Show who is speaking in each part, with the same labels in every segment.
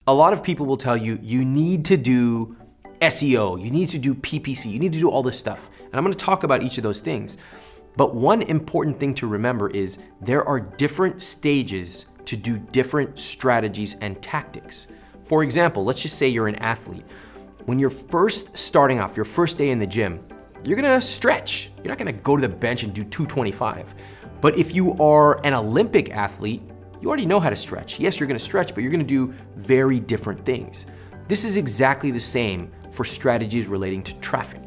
Speaker 1: A lot of people will tell you, you need to do SEO, you need to do PPC, you need to do all this stuff. And I'm gonna talk about each of those things. But one important thing to remember is there are different stages to do different strategies and tactics. For example, let's just say you're an athlete. When you're first starting off, your first day in the gym, you're gonna stretch. You're not gonna go to the bench and do 225. But if you are an Olympic athlete, you already know how to stretch. Yes, you're gonna stretch, but you're gonna do very different things. This is exactly the same for strategies relating to traffic.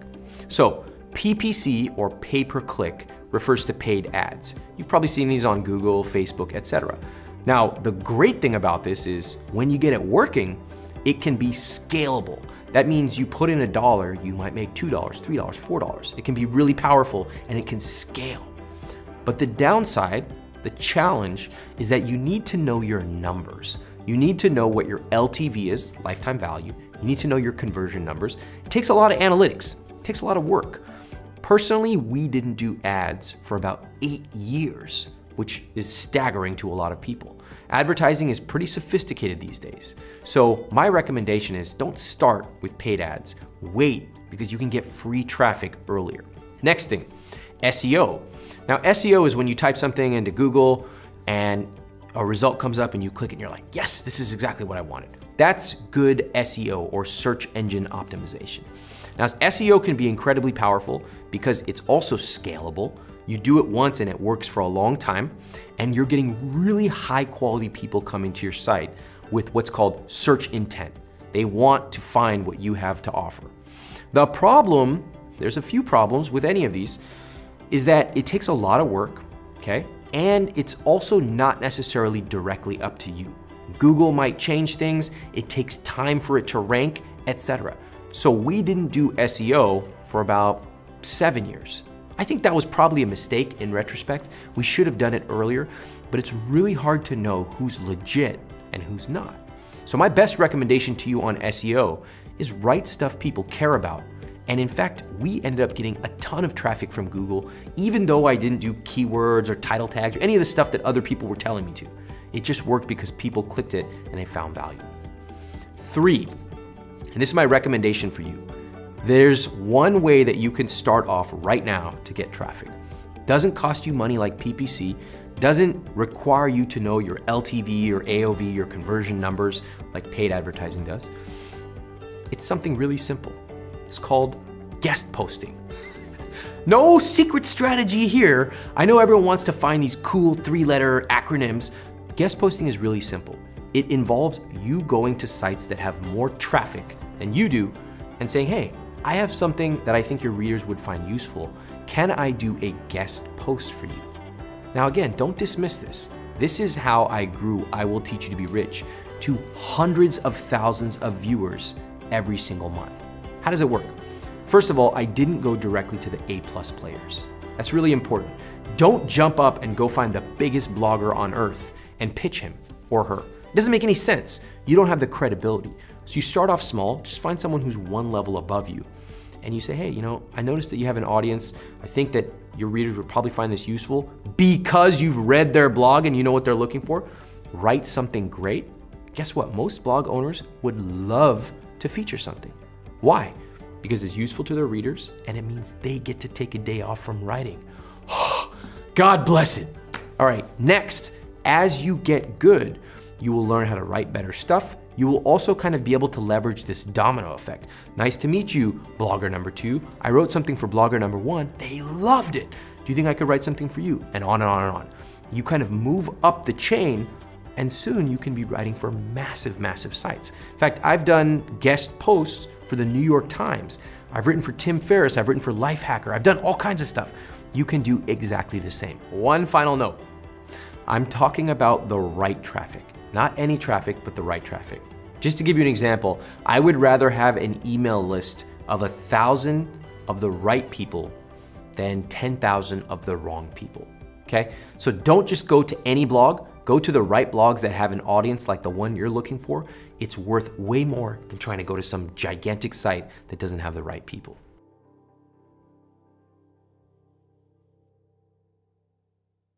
Speaker 1: So PPC, or pay-per-click, refers to paid ads. You've probably seen these on Google, Facebook, etc. Now, the great thing about this is when you get it working, it can be scalable. That means you put in $1, you might make $2, $3, $4. It can be really powerful and it can scale. But the downside, the challenge, is that you need to know your numbers. You need to know what your LTV is, lifetime value. You need to know your conversion numbers. It takes a lot of analytics. It takes a lot of work. Personally, we didn't do ads for about 8 years, which is staggering to a lot of people. Advertising is pretty sophisticated these days. So my recommendation is don't start with paid ads. Wait, because you can get free traffic earlier. Next thing, SEO. Now SEO is when you type something into Google and a result comes up and you click it and you're like, yes, this is exactly what I wanted. That's good SEO, or search engine optimization. Now SEO can be incredibly powerful because it's also scalable. You do it once and it works for a long time, and you're getting really high quality people coming to your site with what's called search intent. They want to find what you have to offer. The problem, there's a few problems with any of these, is that it takes a lot of work, okay? And it's also not necessarily directly up to you. Google might change things, it takes time for it to rank, etc. So we didn't do SEO for about 7 years. I think that was probably a mistake in retrospect. We should have done it earlier, but it's really hard to know who's legit and who's not. So my best recommendation to you on SEO is write stuff people care about. And in fact, we ended up getting a ton of traffic from Google, even though I didn't do keywords or title tags or any of the stuff that other people were telling me to. It just worked because people clicked it and they found value. 3, and this is my recommendation for you. There's one way that you can start off right now to get traffic. Doesn't cost you money like PPC, doesn't require you to know your LTV or AOV, your conversion numbers like paid advertising does. It's something really simple. It's called guest posting. No secret strategy here. I know everyone wants to find these cool 3-letter acronyms. Guest posting is really simple. It involves you going to sites that have more traffic than you do and saying, hey, I have something that I think your readers would find useful. Can I do a guest post for you? Now again, don't dismiss this. This is how I grew I Will Teach You to Be Rich to hundreds of thousands of viewers every single month. How does it work? First of all, I didn't go directly to the A+ players. That's really important. Don't jump up and go find the biggest blogger on earth and pitch him or her. It doesn't make any sense. You don't have the credibility. So you start off small, just find someone who's one level above you. And you say, hey, you know, I noticed that you have an audience. I think that your readers would probably find this useful because you've read their blog and you know what they're looking for. Write something great. Guess what? Most blog owners would love to feature something. Why? Because it's useful to their readers and it means they get to take a day off from writing. God bless it. All right, next, as you get good, you will learn how to write better stuff. You will also kind of be able to leverage this domino effect. Nice to meet you, blogger number 2. I wrote something for blogger number 1. They loved it. Do you think I could write something for you? And on and on and on. You kind of move up the chain and soon you can be writing for massive, massive sites. In fact, I've done guest posts for the New York Times. I've written for Tim Ferriss. I've written for Lifehacker. I've done all kinds of stuff. You can do exactly the same. One final note. I'm talking about the right traffic. Not any traffic, but the right traffic. Just to give you an example, I would rather have an email list of 1,000 of the right people than 10,000 of the wrong people, okay? So don't just go to any blog, go to the right blogs that have an audience like the one you're looking for. It's worth way more than trying to go to some gigantic site that doesn't have the right people.